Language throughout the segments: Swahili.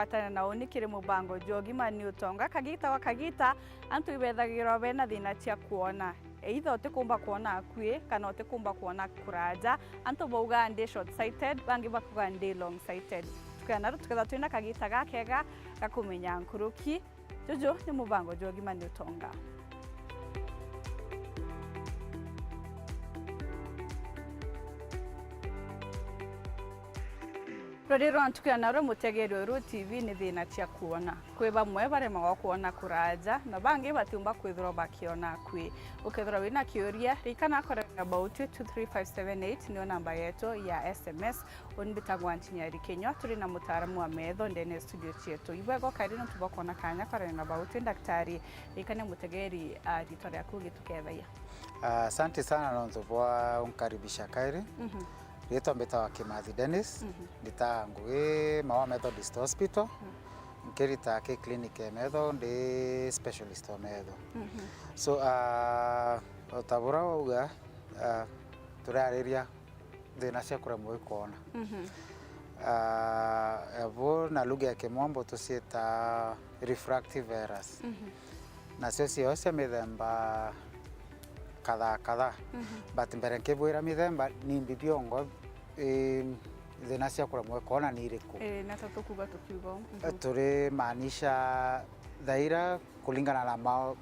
Atana na unikire mubango jogima ni utonga kagita wa kagita antu ibethagirwo bena thina cia kuona either utikumba kuona akue kana utikumba kuona kuraja antu bauga ndi short sighted bangi bakuga ndi long sighted tukana tukatha twina kagita gakega gakumenya nkuruki jojo ni mubango jogima ni utonga. Rorero antukana ro mutegero ro TV ni thina cia kuona kwi bamwe barema kuona kuraja na bangi batumba kwithro bakiona kwi ukethra wina kiuria rikana kora about 23578 ni namba yetu ya SMS onbitagwa ntinyari Kenya turi na mutaaramu wa metho ndene studio chetu ibwego kairino tubakona kanya kora na about daktari rikana mutegeri ritore akugi tukethaia. Asante sana nonzo kwa unkaribisha Kairi. Rito mbeta wa Kimathi Dennis, ndita ngui Mawa Methodist Hospital, nkirita ke clinic metho ndi specialist wa metho. So otabura uga turariria thina cia kuremwo kuona. Abo na lugha ya Kimombo tusieta refractive errors. Na cio cia mithemba kadha but mbere nkibwira mithemba ni mbibiongo thina cia kuremwo kuona ni iriku na tukuga tukiugo turi maanisha thaira kulingana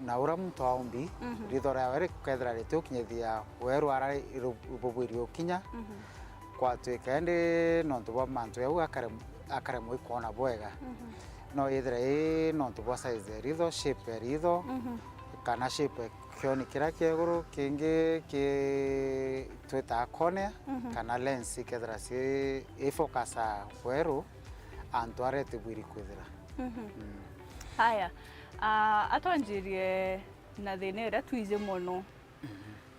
na ura mtu aumbi rithora ya weri kethra ritukinyithia weru ara rububwiri ukinya kwa twikende no tuba mantu yau akaremwo kuona bwega no ithre no tuba size ritho shape ritho kana shape kioni kira kieguru kingi ki tweta cornea kana lens kethra si focus weru antu arete bwiri kwithira. Haya atonjirie na thina ira twize muno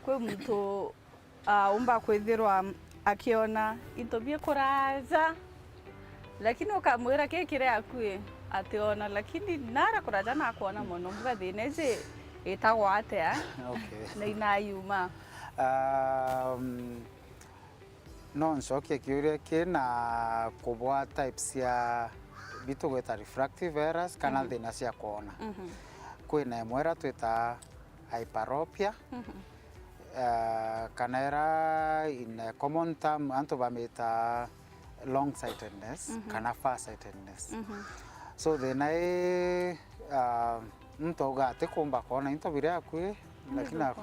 kwi mtu umba kwithirwa akiona itobie kuraja lakini ukamwira kekire akue ationa lakini nara kuraja na kuona muno mbuga thina ici itagwa atia na inayuma no ncokia kiuria kina kubwa types ya bitu gweta refractive errors kana thina cia kuona kwina imwera twita hyperopia kana era in a common term antu bameta long sightedness kana far sightedness so thina mtu ugate kumba kuona into bire akui lakini ako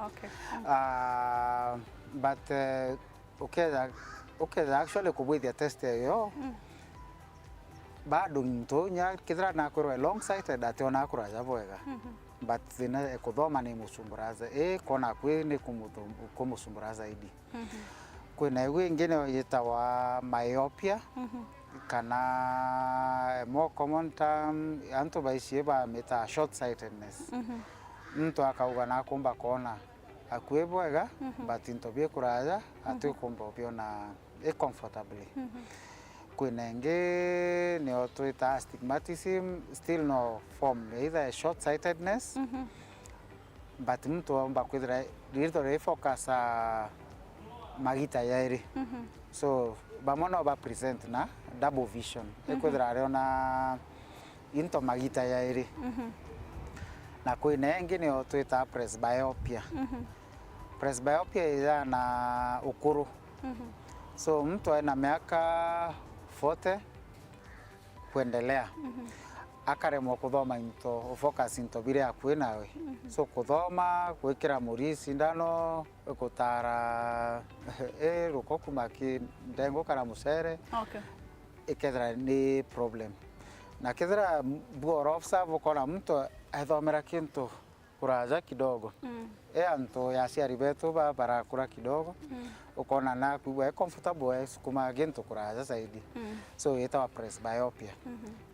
okay but okay actually kubwithia test yo bado mtu nya kithira na kurwa long sighted ationa kuraja bwega but thina kuthoma ni musumburaza kona kwi ni kumusumburaza zaidi kwina igwe ingine yitawa myopia kana more common term antu baishie ba meta short sightedness mtu akauga na kumba kuona akue bwega but intobie kuraja atukumba biona comfortably kwina nge ni otwita astigmatism still no form either short sightedness but mtu amba kwithira rito focus magita yairi so bamono ba present na double vision ekwithira ariona into magita yairi na kwina engine otwita presbyopia presbyopia ila na ukuru so mtu ana miaka 40 kuendelea akaremwo kuthoma into focus into bire akue nawe so kuthoma gwikira muri sindano gutara rukoku maki ndengo kana musere ikethra ni problem na kethra bworo ofsa vukona mtu athomera kintu kuraja kidogo anto ya ciari betu bara kura kidogo ukona na kuwa comfortable kuma gintu kuraja zaidi so itawa presbyopia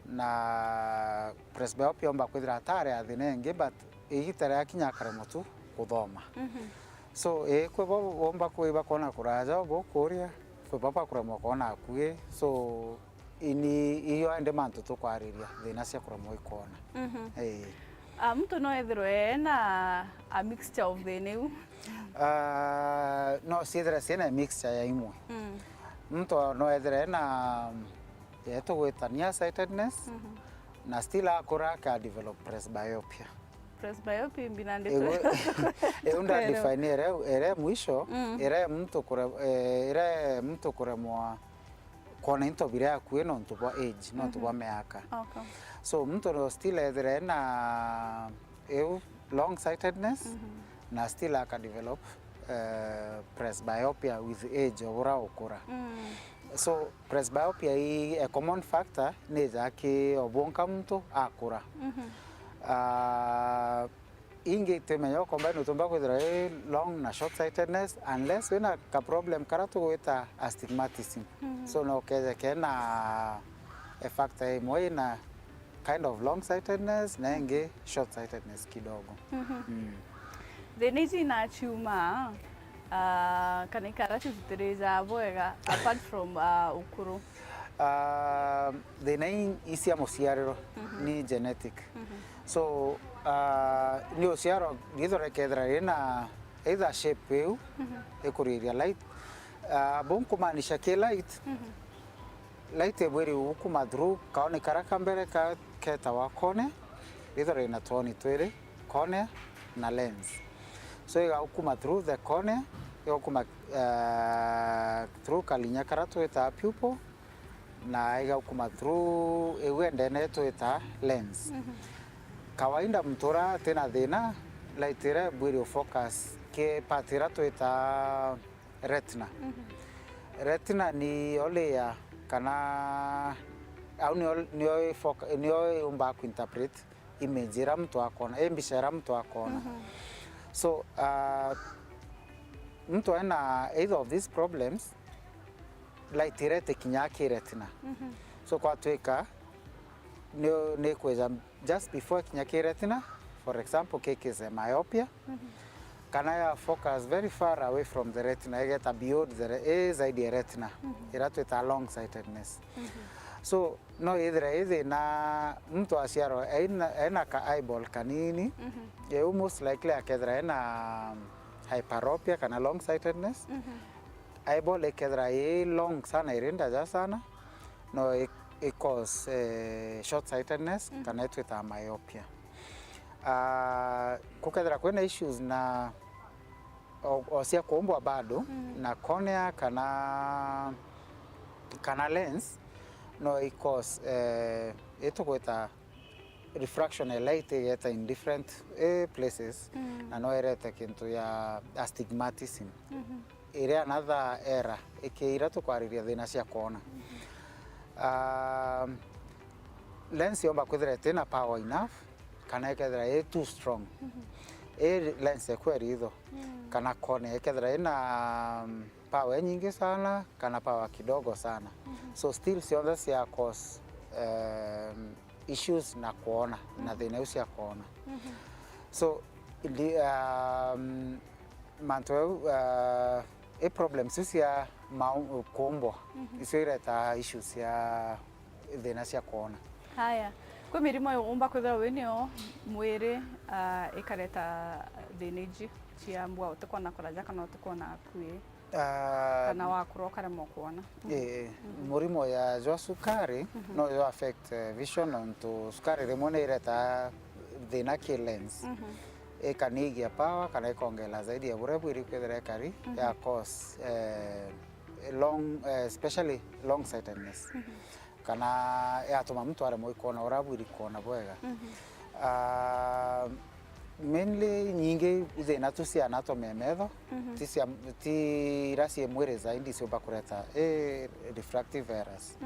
na presbyopia omba kwithira tare athinenge but igitare akinya karemo tu kuthoma so kwe omba kwiba kona kuraja bo kuria kwe papa kuremo kona akue so ini iyo ende mantu tukwariria thina cia kuremo ikona mtu no ethirwe na a mixture of the new no sidra sina mixture ya imwe mtu no ethire na gwita nearsightedness na still akura ka develop presbyopia. Presbyopia mbinande unda define ere mwisho ere mtu kuremwa kona into birea kweno ntubwa age no ntubwa meaka. Okay. So mtu no still either na long sightedness na still aka develop presbyopia with age ogura okura. So presbyopia is a common factor ni zaki obonka mtu akura. Inge temenyo komba no tumba kwithira long na short sightedness unless wena ka problem karatu weta astigmatism. So no keze na a factor moja na kind of long sightedness na inge short sightedness kidogo. Denezi na chuma kana karatu zitereza boega apart from ukuru. The name isia mosiarero ni genetic. So ni osiaro githore kedra ina either shape eu ekuriria light bon kumanisha ke light light ebweri ukuma through kaone karaka mbere ka keta wa kone githore ina toni twere kone na lens. So iga ukuma through the cornea ukuma through kalinya karatu eta pupil na iga ukuma through ewende neto eta lens. Kawaida mtura tena thina laitire bwiri focus ke patira to eta retina. Retina ni ole ya kana au ni umba ku interpret image ra mtu akona embishara mtu akona. So mtu ana either of these problems laitire te kinyaki retina. So kwa tweka ne kweza just before kinyaki retina, for example case is myopia, can I focus very far away from the retina, I get a beyond the zaidi retina, iratu ita long sightedness. So no either na mtu asiaro ena ka eyeball kanini, most likely akedra ena hyperopia kana long sightedness. Eyeball ekedra long sana irinda ja sana, no it cause short sightedness kana itu ita myopia. Kukadra kwena issues na osia kuombwa bado na cornea kana lens no it cause ito kweta refraction of light geta in different places na no ereta kintu ya astigmatism. Ire another era ekeira to kwariria thina cia kuona. Lens yomba kwithira tena power enough kana ekethira too strong. Lens ekweri itho kana cornea ekethira ina power nyingi sana kana power kidogo sana. So still sionda cia cause issues na kuona na thina ucia kuona. So manto problems cia kuombwa isireta issues ya thina cia kuona. Haya, kwa mirimo yomba kwithira wenio mwiri ikareta thinaji cia mbwa utakona kuraja kana utakona kwi kana wakuro karemo kuona. Murimo ya jo sukari no yo affect vision onto sukari remone ireta thina ki lens. Ekanigia power kana ikongela zaidi ya burebu iri kwithira kari ya cause long especially long sightedness. Kana yatuma mtu aremo ikona urabu iri kona bwega. Mainly nyingi thina tu cia anatomy metho ti rasi mwere zaidi sio bakureta refractive errors.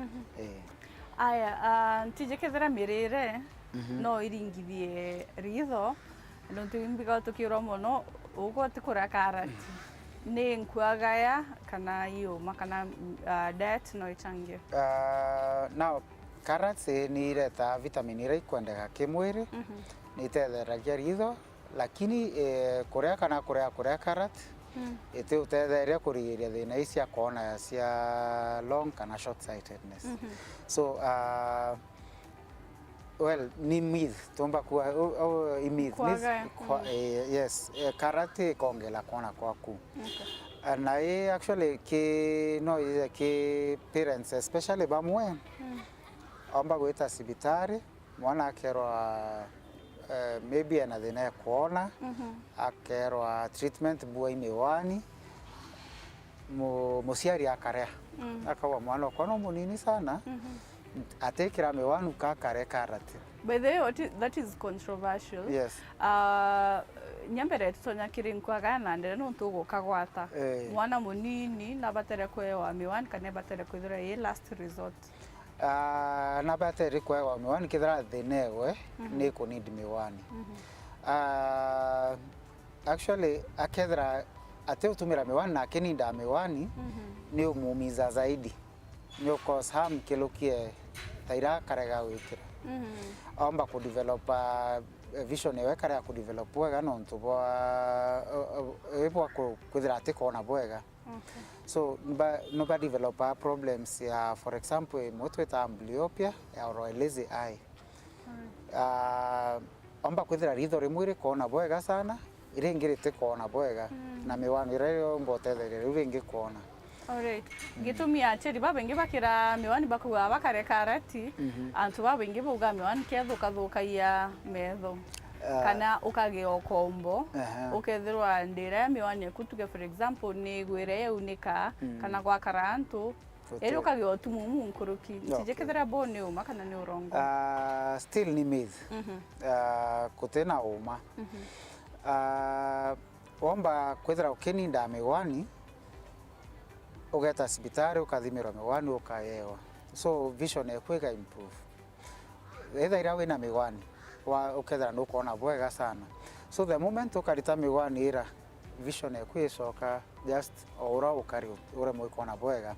Aya ntijekethera mirire no iringithie ritho no timbiga tukiro muno ugo tikura karati ni nkuagaya kana yuma kana diet no ichangie. Now carrots ni ireta vitamin ira ikwendeka kimwiri ni tetheragia ritho lakini kuria carrot ite utetheria kurigiria thina icia kuona cia long kana short sightedness. So well ni myth tomba kwa myth yes carrot kongela kuona kwaku. na actually ki parents especially bamwe amba gwita cibitari mwana akerwa maybe ana thina kuona akerwa treatment bua miwani musiari akarea akawa mwana kono munini sana atekira miwani kakare karate. By the way, that is controversial. Yes. Nyambere tutonya kirinkwaga na ndere nuntu gukagwata mwana munini na batere kwewa miwani kana batere kwithira ye last resort. Na batere kwewa miwani kithira thinewe ni ku need miwani. Actually akethira ate utumira miwani na keninda miwani ni umumiza zaidi. Ni cause harm kilukie taira karega wikira. Amba ku develop vision ewe kare ku develop wega no ntubwa ebo ku kwithira ati kona bwega. So no ba develop problems ya for example motweta amblyopia or lazy eye. Amba kwithira ritho rimwe kona bwega sana irengirite kona bwega na miwani rero mbotethera ringi kona. Alright. Gitumia acheri babengi bakira miwani bakuwa bakare karati antu babengi buga miwani kethuka ya metho kana ukage okombo ukethirwa ndira miwani kutuge for example ni gwire unika kana kwa karantu eri ukage otumumu nkuruki tije kethira bone uma kana ni urongo still ni myth kutena uma omba kwethira ukininda miwani ugeta cibitari ukathimirwa miwani ukayewa so vision ekwega improve either ira wina miwani wa ukethira ndukuona bwega sana so the moment ukarita miwani ira vision ekwicoka just ora ukari ure mwikona bwega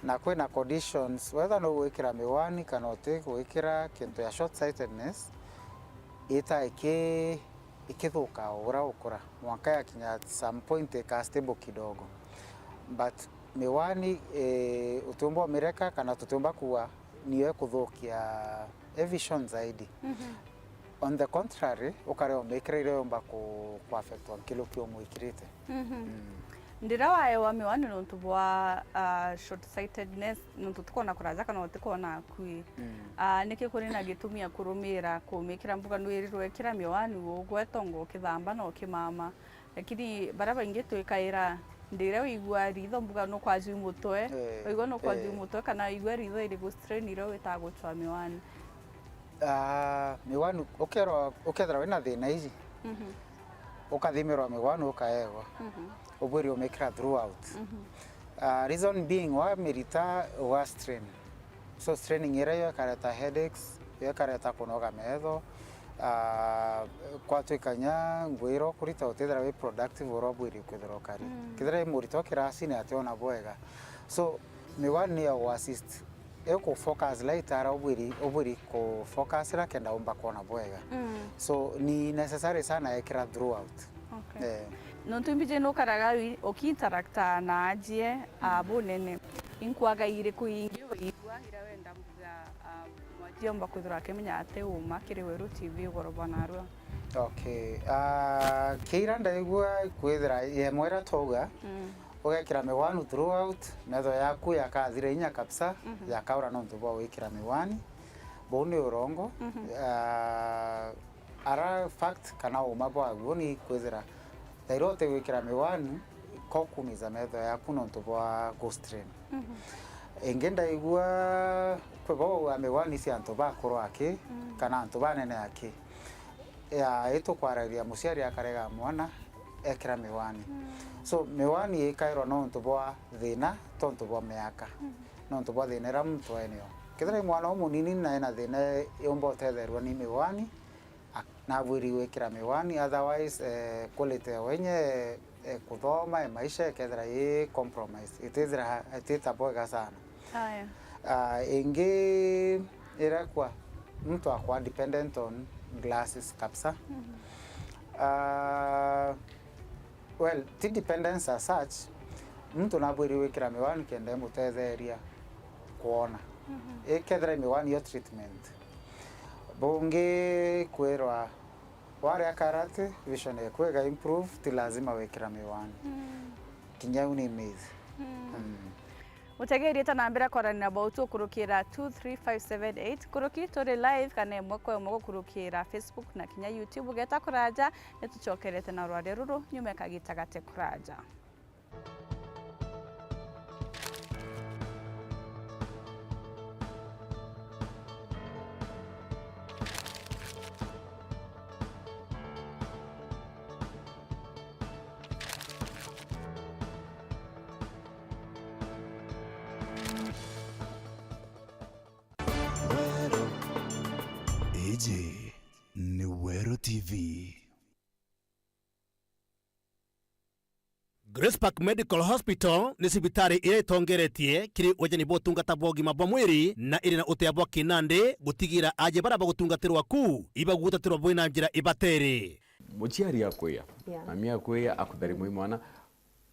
na kwina conditions whether no wikira miwani kana utigwikira kintu ya short sightedness ita ikithuka ora ukura mwaka ya kinya some point ka stable kidogo but miwani utumbo mireka kana tutumba kuwa niwe kuthukia vision zaidi. On the contrary ukare omekire omba ku affect on kilo kio mwikirite. Ndira wae miwani nuntu bwa short sightedness nuntu tukona kuraja kana utikona kui niki kuri na gitumia kurumira kumikira mbuga nwirirwe kira miwani ugwetongo kithamba no kimama lakini baraba ingetu ikaira ndire wigwa ritho mbuga no kwazi mutwe wigwa no kwazi mutwe kana igwa ritho iri go strain iro wetago chwa miwani miwani ukethra wina thina ici ukathimirwa miwani ukaegwa ubwiri umekira throughout reason being wa merita wa strain so straining ira yo kareta headaches yo kareta kunoga metho kwa twikanya ngwiro kurita utethera we productive urobwiri kwithira kari kithira murito kirasi ni ationa bwega so miwani ya assist eko focus later obwiri ko focus ra kenda umba kona bwega so ni necessary sana ekira throughout. Nontumbije no karaga okinterakta na ajie abunene inkwaga ire kuingi wigwa ira wenda mbuga mwajiomba kwithira kemenya ate uma kiri Weru TV gorobana ro. Okay. Kira ndaigwa kwithira ye mwera toga ugekira miwani throughout metho yaku yakathira inya kabisa yakaura no ntubo wikira miwani bone urongo ara fact kana uma bwa goni kwithira tairote wikira miwani kokumiza metho yaku no ntubo go strain engenda igwa kwebo wa miwani cia ntuba kuru aki kana ntuba nene aki ya eto kwararia musiari akarega mwana ekira miwani so miwani ikairwo no ntubwa thina to ntubwa miaka no ntubwa thina ra mtu eneo kithira mwana umunini na ena thina yombo tetherwa ni miwani na bwiri wikira miwani otherwise quality wenye kuthoma maisha kethira ye compromise itethira iteta bwega sana ingi ira kwa mtu akwa dependent on glasses kabisa well the dependence as such mtu nabwiri wikira miwani kende mutetheria kuona ikethira miwani yo treatment bonge kwirwa wale karate vision ekwega improve ti lazima wikira miwani kinya uni mezi Mutegeri eta nambira korana bautu kurukira 23578 kuruki turi live kana mwako mwako kurukira Facebook na kinya YouTube geta kuraja netuchokerete na rwade ruru nyume kagitagate kuraja ni Wero TV. Grace Park Medical Hospital ni sibitari ire tongeretie kiri wajani bo tungata bogima bwa mwiri na iri na utea bwa kinande gutigira aje baraba gutungatirwa ku iba gutatirwa bwina njira ibatere mochiari yakoya mami yakoya akudari mwana.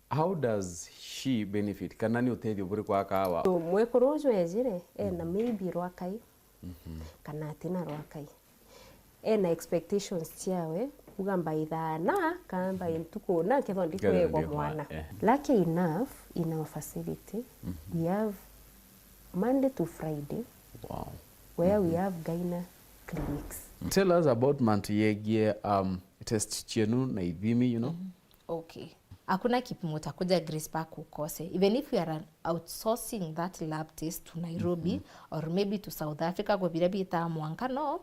How does she benefit? Kanani utedio buri kwa kawa? Mwekorojo ejire na maybe rwakai kana tina rwakai na expectations chiawe ugamba ithana kamba intuko na ketho ndikwe mwana. Lucky enough in our facility we have Monday to Friday where we have gyna clinics. Tell us about Mantuyegie test chenu na idhimi, you know. Okay. Hakuna kipimo takuja Grace Park ukose. Even if we are outsourcing that lab test to Nairobi or maybe to South Africa kwa bilabi ita Mwankano,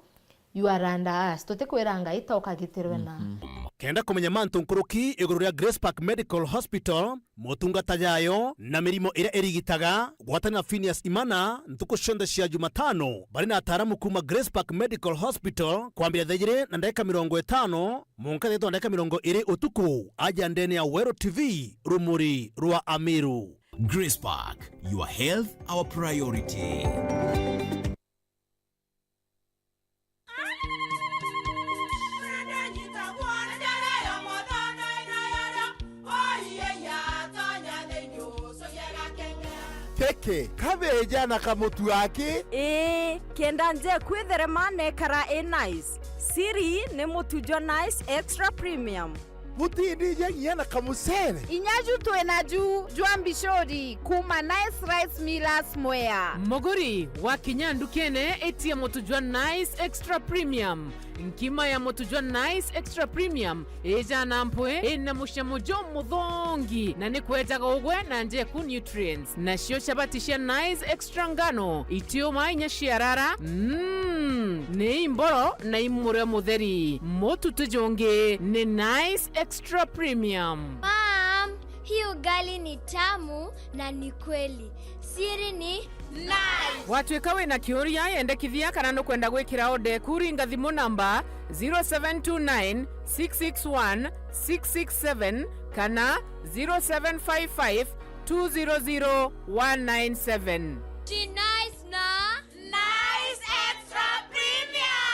you are under us. Tote kueranga ita okagitirwe na. Kenda kumenya mantu nkuruki iguru ya Grace Park Medical Hospital motungata yayo na mirimo ira erigitaga gwatana Phineas Imana ntuko shonda cia Jumatano bari na ataramu kuma Grace Park Medical Hospital kwambia thejire na ndeka 50 munka theto ndeka 20 utuku aja ndene ya Wero TV rumuri rwa Amiru. Grace Park, your health our priority. Teke kabeja na kamutu wake kenda nje kwitherema nekara nice siri ne mutujo nice extra premium mutindi nyangia na kamusere inyaju twenaju jwambishori kuma nice rice millers mwea moguri wa kinyandu kene etie motujwa nice extra premium nkima ya motujwa nice extra premium eja nampwe ena mushamujo muthongi na ni kwetaga ugwe na nje ku nutrients na shio shabatisha nice extra ngano itio mainya shiarara ne imboro na imure mutheri motu tujonge ni nice extra premium. Mom, hii ugali ni tamu na ni kweli. Siri ni nice. Watwekawe na kioria yende kithia kana no kwenda gwikira ode kuringa thimu namba 0729 661 667 kana 0755 200 197. Ti nice na nice extra premium.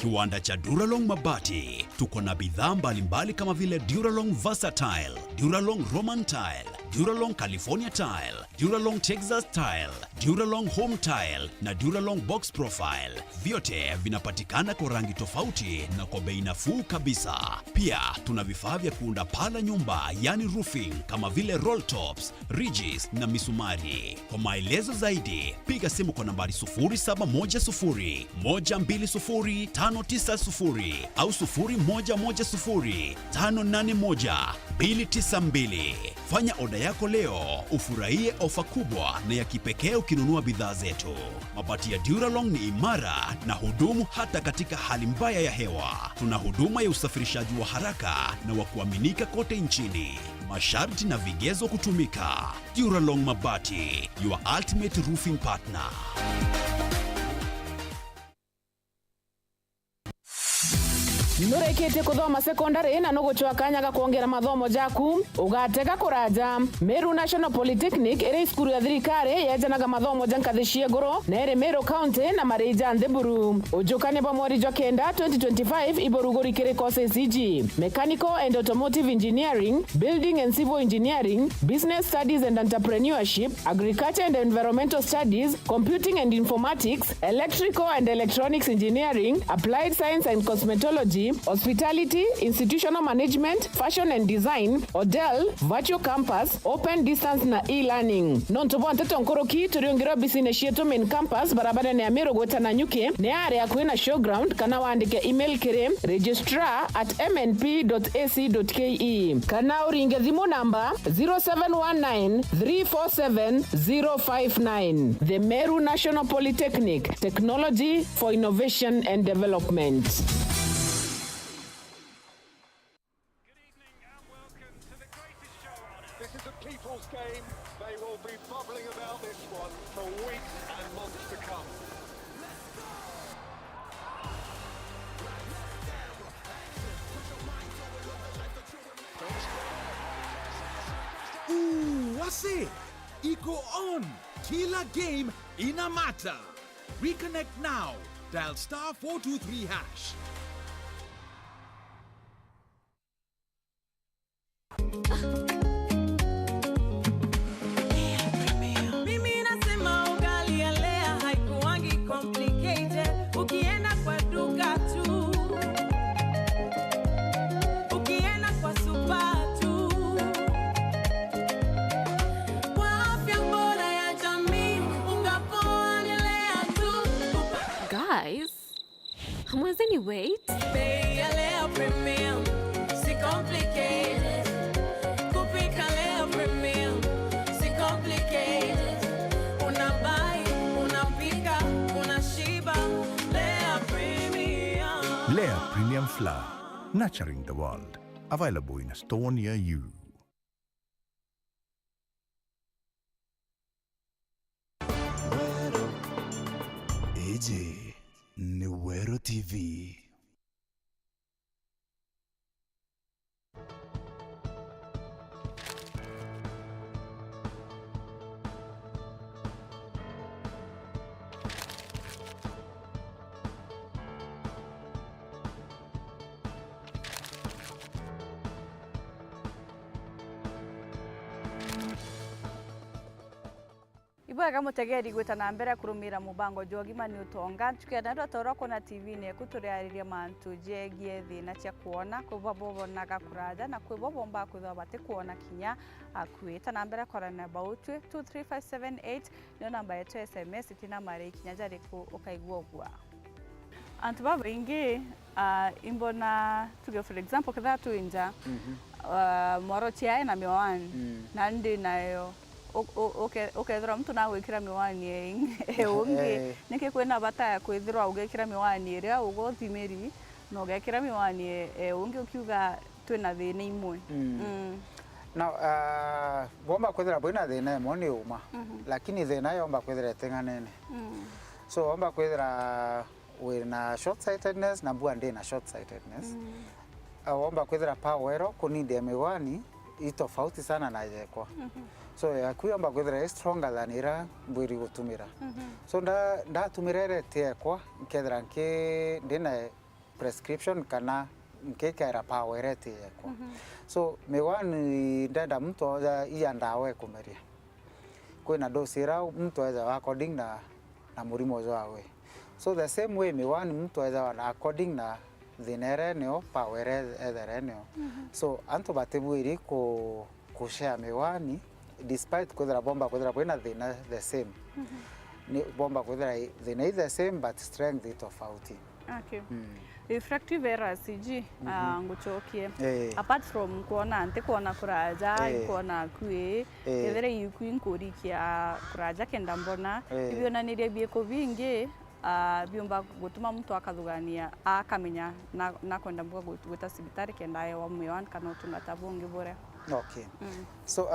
Kiwanda cha Duralong Mabati tuko na bidhaa mbalimbali kama vile Duralong Versatile, Duralong Roman Tile, Duralong California Tile, Duralong Texas Tile, Duralong Home Tile na Duralong Box Profile. Vyote vinapatikana kwa rangi tofauti na kwa bei nafuu kabisa. Pia tuna vifaa vya kuunda pala nyumba yani roofing kama vile roll tops, ridges na misumari. Kwa maelezo zaidi piga simu kwa nambari 0710 120 590 au 0110 581 292. Fanya oda yako leo ufurahie ofa kubwa na ya kipekee ukinunua bidhaa zetu. Mabati ya Duralong ni imara na hudumu hata katika hali mbaya ya hewa. Tuna huduma ya usafirishaji wa haraka na wa kuaminika kote nchini. Masharti na vigezo kutumika. Duralong Mabati, your ultimate roofing partner. Nurekete kuthoma secondary na nuguchwa kanyaga kuongera mathomo jaku ugateka kuraja Meru National Polytechnic ere skuru ya thirikari yejanaga mathomo jankathi cieguru na ere Meru County na Marija Ndeburu ujukane pa mweri jwa kenda 2025 iborugori kere courses iji Mechanical and Automotive Engineering, Building and Civil Engineering, Business Studies and Entrepreneurship, Agriculture and Environmental Studies, Computing and Informatics, Electrical and Electronics Engineering, Applied Science and Cosmetology, technology, hospitality, institutional management, fashion and design, hotel, virtual campus, open distance na e-learning. Nontobo nteto nkoroki turiongira business yetu main campus barabara ne Amero gweta na nyuke ne area kwena showground kana waandike email kere registrar@mnp.ac.ke kana uringe thimu namba 0719 347 059. The Meru National Polytechnic, technology for innovation and development. This is a people's game. They will be bubbling about this one for weeks and months to come. What's it? Eco on. Kila game inamata. Reconnect now. Dial *423#. Mimi nasema ugali ya lea haikuwangi complicated. Ukienda kwa duka tu, ukienda kwa supa tu, kwa afya bora ya jamii, ungapoa ni lea tu. Guys, hamwezeni wait? Bei ya lea premium, si complicated. Kupika lea premium, si complicated. Unabai, unapika, unashiba. Lea premium. Lea Premium Flour, nurturing the world. Available in a store near you. AJ ni Wero TV. Ibwega mutegeri gwita na mbere kurumira mubango jogima ni utonga tukienda ndo toroko na TV ne kuturiariria mantu jegie thina cia kuona kuba bobonaga kuraja na kuba bomba kuthwa bate kuona kinya akuita na mbere korana about 23578 ndio namba yetu SMS itina mari kinya jari ku ukaigwa ogwa antu baba ingi imbona tuge for example kadha tu inja moro tia na miwani na ndi nayo ukethira mtu na gwikira miwani ungi niki kwena bata ya kwithirwa ugekira miwani iria ugothimiri no ugekira miwani ungi ukiuga twina thina imwe na bomba kwithira bwina thina imwe ni uma lakini thina yomba kwithira tenganene so bomba kwithira wina short sightedness na bua ndi na short sightedness bomba kwithira power kuninde miwani itofauti sana na yekwa so yakuyamba kwithira stronger than ira mbwiri gutumira so ndatumira tekwa nkethira nke ndina prescription kana nkekera power tekwa so miwani ndenda mtu oza iya ndawe kumeria kwina dosira mtu oza according na murimo wawe so the same way miwani mtu oza according na thinere neo power ethere neo so antu batebwiri ku share miwani despite kwithira bomba kwithira kwina thina the same ni bomba kwithira thina the same but strength is tofauti. Okay. Refractive errors iji nguchokie apart from kuona ante kuona kuraja kuona kwi ethera yuku inkurikia kuraja kenda mbona ibionanirie bieko bingi biomba gutuma mtu akathugania akamenya na kwenda mbuga gwita sibitari kenda yo mwiwan kana utungata bungi bore. Okay. So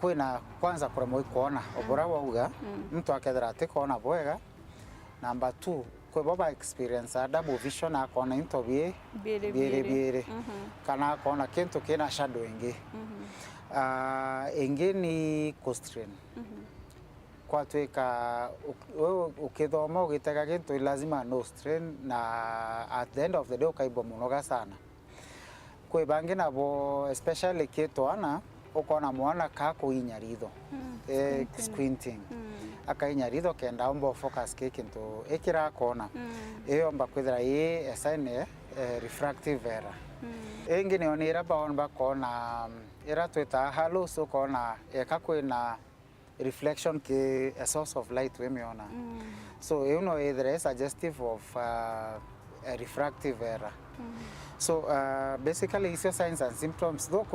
kwina kwanza kuremwa kuona obora wauga mtu akethira ati kuona bwega. Number 2 kwe baba experience double vision akona into biere kana akona kintu kina shadow ingi ingi ni constrain kwa tweka ukithoma ugitega kintu lazima no strain na at the end of the day ukaibo munoga sana kwe bangi nabo especially kitu ana ukona mwana ka kuinya ritho squinting akainya ritho kenda omba focus kintu ikira kona omba kwithira a sign refractive error ingi ni onira baomba kona ira twita halo so kona kwina reflection ke a source of light wemiona so either is suggestive of a refractive error so basically isio signs and symptoms though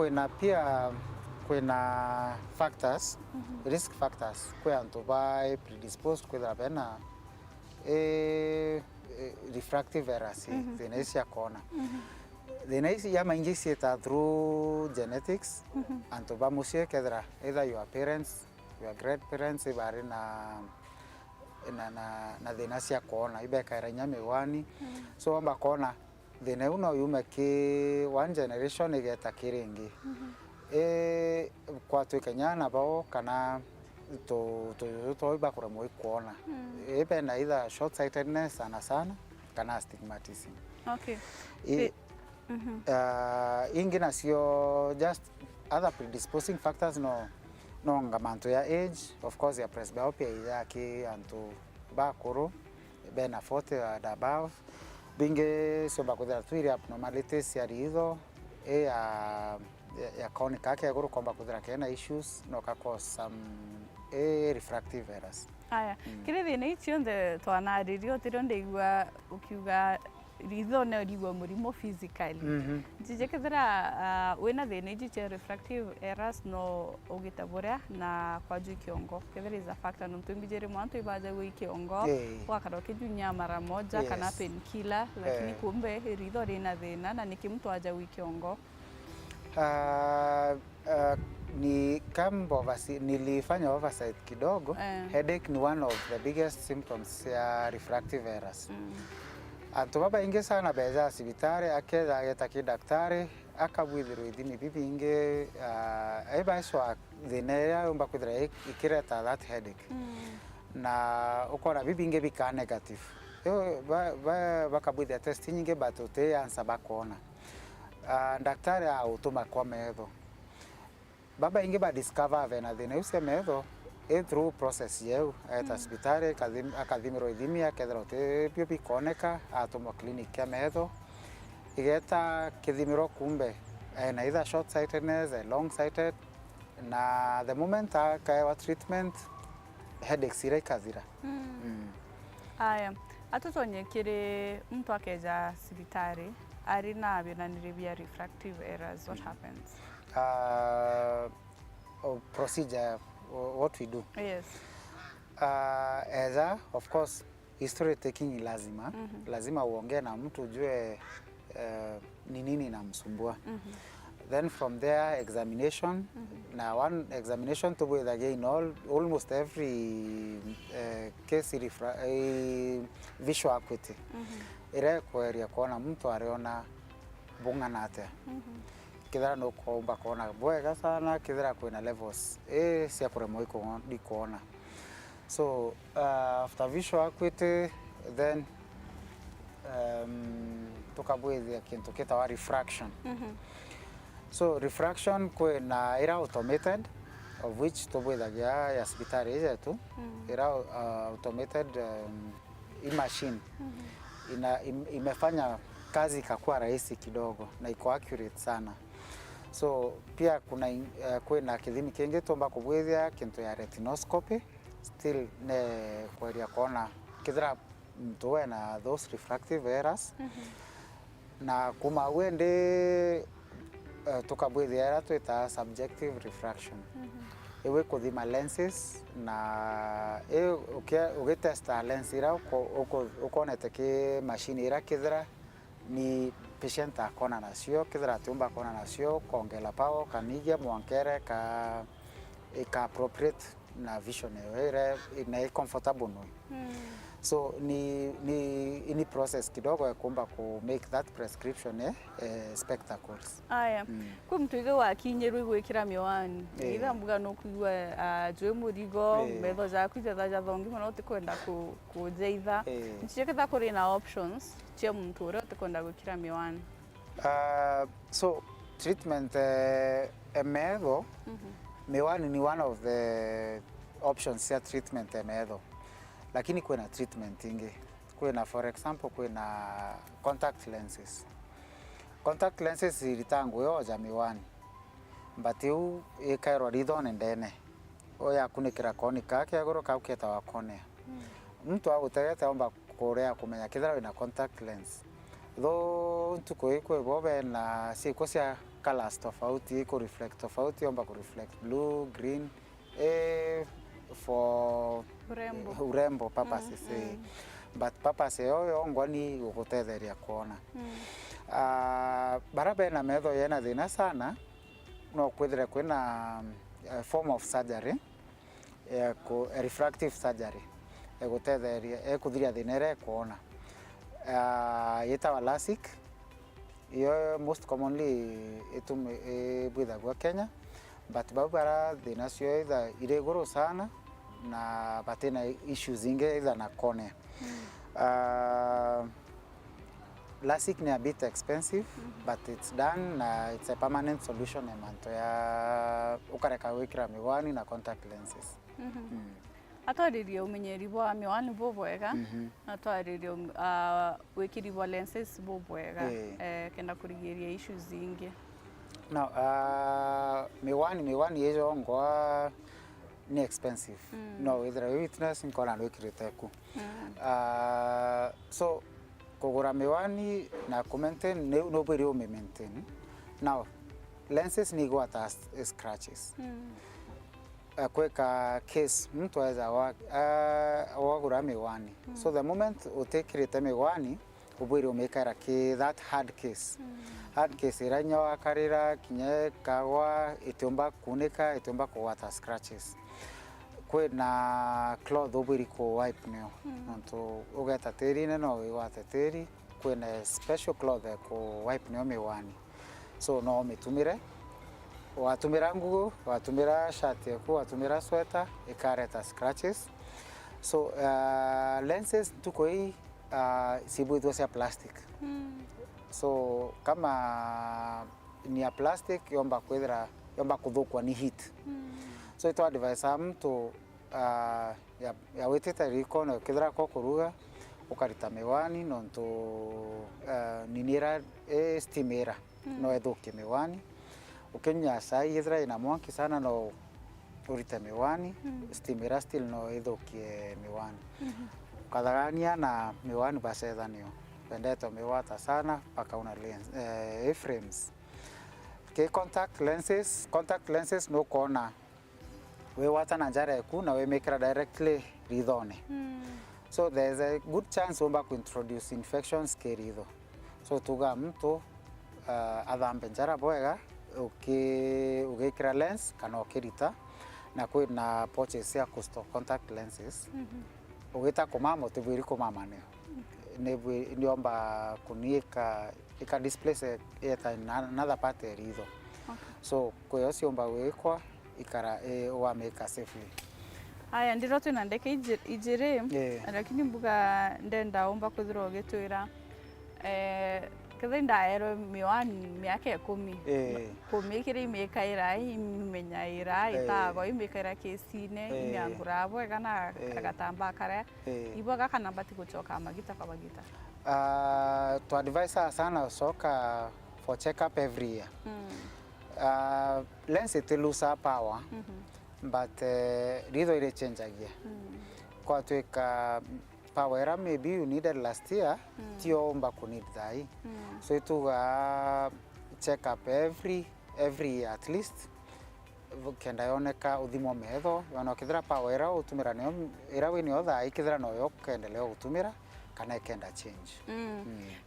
kwina factors risk factors kwa antu by predisposed kwithira bena refractive errors thinaisia kona thinaisi ya maingi sieta through genetics antu ba musie kethira either your parents your grandparents bari na thina cia kona ibekaira nya miwani so amba kona thina uno yume ki one generation igeta kiringi kwa twikanyana bao kana to iba kura moi kuona na either short sightedness sana kana astigmatism okay ingi nasio just other predisposing factors no ngamanto ya age of course ya presbyopia yake antu bakuru bena 40 and above binge so bakuthira twiri abnormalities ya ritho ya chronic ake guru komba kuthira kena issues no ka cause some refractive errors aya kire thina icio nthe twanaririo tirio ndeigua ukiuga ritho na rigwa murimo physically jije kethira wena thina iji refractive errors no ugitaburia na kwa juu kiongo kethira is a factor no tumbijere mwantu ibaje wi kiongo wakaro kijunya mara moja kana painkiller lakini kumbe ritho rina thina na nikimtu aja wi kiongo ni kama nilifanya oversight kidogo headache ni one of the biggest symptoms ya refractive errors antu baba inge sana beza sibitare akeza yetaki daktari akabwithirwe ithimi bibinge aibaswa thina umba kwithira ikireta that headache na ukora bibinge bika negative bakabwithia test nyingi batote answer bakona daktari autuma kwa metho baba inge ba discover vena thina usia metho through process yeu eta sibitare akathimirwo ithimi akethira te pio bikoneka atuma clinic ya metho igeta kithimiro kumbe na either short sightedness long sighted na the moment akaewa treatment headaches ira ikathira aya atutonye kiri mtu akeja sibitari arina binaniribia refractive errors what happens procedure what we do yes of course history taking lazima lazima uongee na mtu ujue ni nini inamsumbua then from there examination na one examination to with again almost every case visual acuity ire kweria kuona mtu ariona bunga nate kithira no komba kuona bwega sana kithira kwina levels cia kuremwo kuona so after visual acuity then tukabwithia kintu kitawa refraction so refraction kwina ira automated of which tubwithagia ya sibitari yetu ira automated machine imefanya kazi ikakuwa rahisi kidogo na iko accurate sana so pia kuna kithimi kingi tomba kubwithia kintu ya retinoscopy still ne kweria kuona kithira mtu wena those refractive errors na kuma wende tukabwithia era twita subjective refraction ewe kuthima lenses na ugetesta lens ira ukonete ki machine ira kithira ni patient akona nacio kithira tumba kona nacio kongela power kanigia mwankere ka appropriate na vision ere ina comfortable no so ni process kidogo ya kumba ku make that prescription spectacles aya kwa mtuige wa kinyeru igwikira miwani ira mbuga no kuigwa jwe murigo metho za kwitha za thongi muno tikwenda kujeitha nchike tha kuri na options cia muntu ura tikwenda gwikira miwani so treatment metho miwani ni one of the options cia treatment ya metho, lakini kwina treatment ingi. Kwina for example kwina contact lenses. Contact lenses iritangu yoja miwani, but iu ikairwa ridhone ndene oya kunikira koni kake agoro kauketa wa cornea. Mtu agutegete omba kurea kumenya kithira wina contact lens, tho ntuko ikwe bobe na siko cia colors tofauti, iko reflect tofauti, omba ku reflect blue, green, for urembo purposes. But purpose yoyo ngwani gugutetheria kuona. Barabe na metho yena thina sana no kwithire kwina form of surgery refractive surgery egutetheria ekuthiria thina ire kuona yetawa LASIK. Iyo most commonly bwithagwa Kenya, but babara thina cio itha ire iguru sana na batina issues inge itha na cornea. LASIK ni a bit expensive, but it's done. It's a permanent solution emanto ya ukareka wikira miwani na contact lenses. Atwaririe umenyeri bwa miwani bobwega, atwaririe wikiri bwa lenses bobwega kenda kurigiria issues ingi. Now miwani yejo ngwa ni expensive. No, withera witness nkona wikirite ku. So kugura miwani na maintain no bwiri o maintain. Now lenses ni gwata scratches. Kweka case mtu aweza wagura miwani. So the moment utekirite miwani ubwiri umekara ki that hard case. Hard case iranya wakarira kinye kagwa itumba kunika itumba kuwata scratches. Kwe na cloth ubwiri ku wipe nio. Nto ugeta teri no wiwate teri kwe na special cloth ku wipe nio miwani. So no mitumire watumira nguo, watumira shati yaku, watumira sweater, ikareta scratches. So lenses tuko hii sibuitwa cia plastic. So kama ni ya plastic yomba kwithira yomba kuthukwa ni heat. So ito advise mtu ya weteta riko na kithira ko kuruga ukarita miwani no nto ninira stimera no ethukie miwani. Ukenya sai ithira ina mwanki sana no urite miwani, stimera still no ithukie miwani. Ukathagania na miwani bacethanio. Pendeto miwata sana paka una lens frames. Ke contact lenses no kona we wata na njara yaku na we make directly ridhone. So there's a good chance umba ku introduce infections ke ridho. So tuga mtu athambe njara bwega ugekira lens kana ukirita na kwi na purchase ya contact lenses. Ugita kumama tibwiri kumama nio. Niomba kunika ika displace eta another part ya ridho. So kwa hiyo siomba wekwa ikara wa make safely. Aya ndiro twina ndeke ijire lakini mbuga ndenda omba kuthiro gitwira kethe ndaero miwani miaka 10 kumikire imekaira imenyaira itago imekaira kesine imangura bwega na agatamba kare ibwaga kana bati gucoka magita kwa bagita. To advise sana soka for check up every year. Lens it lose power, but ridho ile change again. Kwa tuika power maybe you needed last year, tio omba kunid dai. So itu check up every year at least. Kenda yoneka uthimo metho, yona kithira power utumira nio irawe ni otha ikithira no yo kendelea gutumira kana kenda change.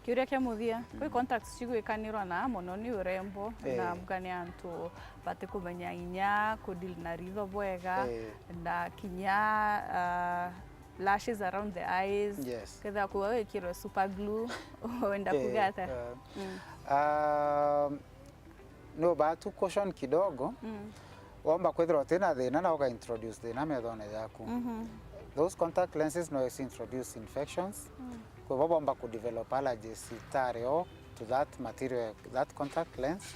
Kiuria kia muthia kwi contacts cigwikanirwa na muno ni urembo na mugani antu bate kumenya inya kudil na ridho bwega na kinya lashes around the eyes. Ketha kuwa wikirwe super glue wenda kugata. No batu caution kidogo. Wamba kwithira tena thina na uka introduce thina methone yaku. Those contact lenses no introduce infections. Kwa sababu wamba ku develop allergies itario to that material, that contact lens.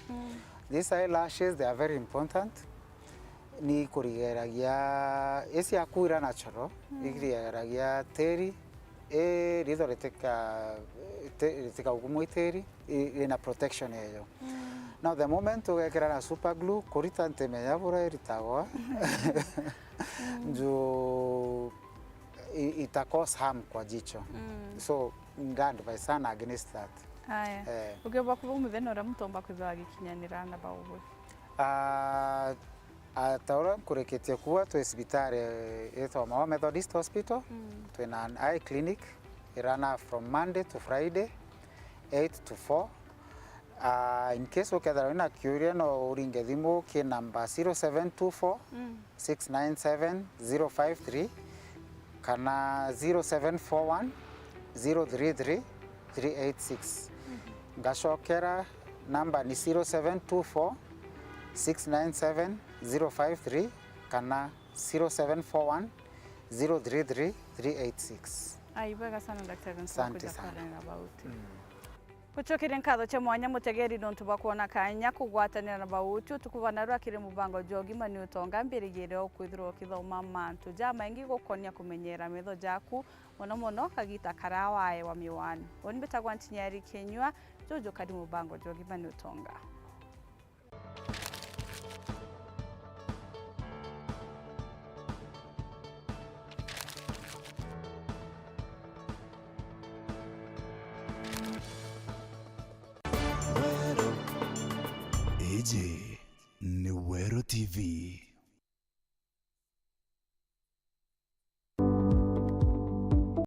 These eyelashes, they are very important. ni kurigeragia isi akuira natural igirigeragia teri ritho riteka ugumu teri ina protection yeyo. Now the moment ugekera na super glue kurita ntemenya bura iritagwa njo ita cause harm kwa jicho. So advice sana against that. Aya. Ukiwa kuva muthenya uria mutomba kwithwa gikinyanira na baubwe. Ataura kureketie kuwa tu hospitali yetu Mama Methodist Hospital. Tuna an eye clinic irana from Monday to Friday 8 to 4. In case ukethera wina kiuria no uringe thimu ki number 0724 697 053 kana 0741 033 386. Ngashokera number ni 0724 697 053 kana 0741 033 386. Aiwega sana daktari, asante sana. Kuchokire nkatho cha mwanya mutegeri nontu bakuona kanya kugwatanira na bautu tukuvana rwakire mubango jogima ni utonga mbirigire okwithirwo kithoma mantu ja maingi gukonia kumenyera metho jaku mono kagita karawae wa miwani oni betagwa ntinyari kenywa jojo kadi mubango jogima ni utonga. Eje ni Wero TV.